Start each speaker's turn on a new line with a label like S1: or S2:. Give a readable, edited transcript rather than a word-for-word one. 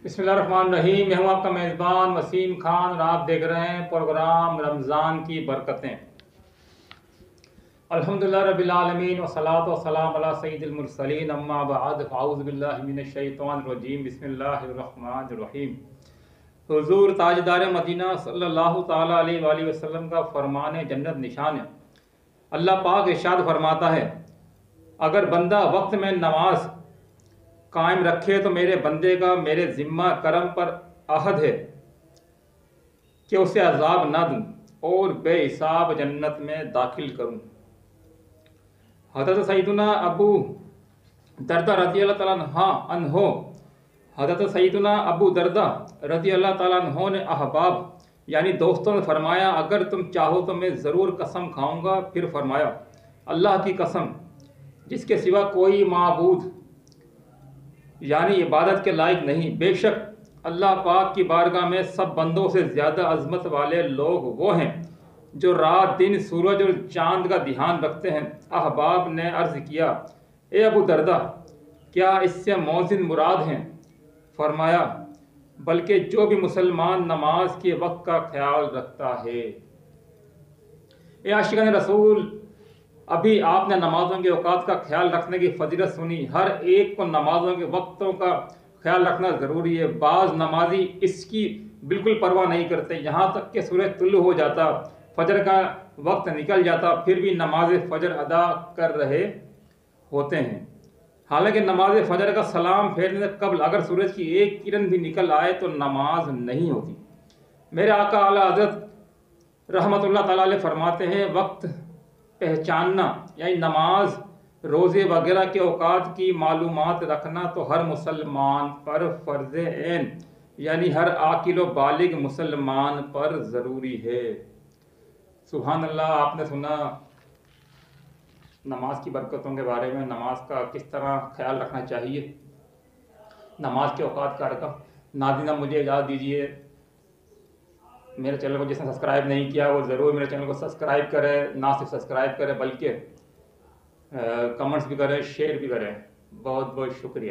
S1: बिस्मिल्लाहिर्रहमानिर्रहीम। मैं हूँ आपका मेज़बान वसीम खान और आप देख रहे हैं प्रोग्राम रमज़ान की बरकतें। अल्हम्दुलिल्लाह रब्बिल आलमीन वस्सलातु वस्सलामु अला सय्यिदिल मुरसलीन अम्मा बअद फ़अऊज़ु बिल्लाहि मिनश शैतानिर रजीम बिस्मिल्लाहिर्रहमानिर्रहीम। हुज़ूर ताजदार मदीना सल्लल्लाहु ताला अलैहि वसल्लम का फरमान जन्नत निशान है। अल्लाह पाक इरशाद फरमाता है, अगर बंदा वक्त में नमाज कायम रखे तो मेरे बंदे का मेरे ज़िम्मा करम पर अहद है कि उसे अजाब ना दूं और बेहिसाब जन्नत में दाखिल करूं। हज़रत सैयदना अबू दरदा रज़ी अल्लाह ताला अन्हो हज़रत सैयदना अबू दरदा रज़ी अल्लाह ताला अन्हो ने अहबाब यानी दोस्तों ने फरमाया, अगर तुम चाहो तो मैं ज़रूर कसम खाऊंगा। फिर फरमाया, अल्लाह की कसम जिसके सिवा कोई माबूद यानी इबादत के लायक नहीं, बेशक अल्लाह पाक की बारगाह में सब बंदों से ज़्यादा अजमत वाले लोग वो हैं जो रात दिन सूरज और चांद का ध्यान रखते हैं। अहबाब ने अर्ज़ किया, ए अबू दरदा, क्या इससे मौज़िन मुराद हैं? फरमाया, बल्कि जो भी मुसलमान नमाज के वक्त का ख्याल रखता है। ए आशिकान रसूल, अभी आपने नमाजों के औकात का ख्याल रखने की फजीलत सुनी। हर एक को नमाजों के वक्तों का ख्याल रखना ज़रूरी है। बाज़ नमाजी इसकी बिल्कुल परवाह नहीं करते, यहाँ तक कि सूरज तुल्लु हो जाता, फजर का वक्त निकल जाता, फिर भी नमाज फजर अदा कर रहे होते हैं। हालांकि नमाज फजर का सलाम फेरने से कबल अगर सूरज की एक किरण भी निकल आए तो नमाज नहीं होती। मेरे आका आला हज़रत रहमतुल्लाह तआला अलैह फरमाते हैं, वक्त पहचानना यानी नमाज रोज़े वगैरह के औकात की मालूमात रखना तो हर मुसलमान पर फ़र्ज़ ऐन यानी हर आकिल व बालिग मुसलमान पर ज़रूरी है। सुभान अल्लाह। आपने सुना नमाज की बरकतों के बारे में, नमाज का किस तरह ख्याल रखना चाहिए, नमाज के औकात का रकम। नाज़रीन, मुझे इजाज़त दीजिए। मेरे चैनल को जिसने सब्सक्राइब नहीं किया वो ज़रूर मेरे चैनल को सब्सक्राइब करें। ना सिर्फ सब्सक्राइब करें बल्कि कमेंट्स भी करें, शेयर भी करें। बहुत बहुत शुक्रिया।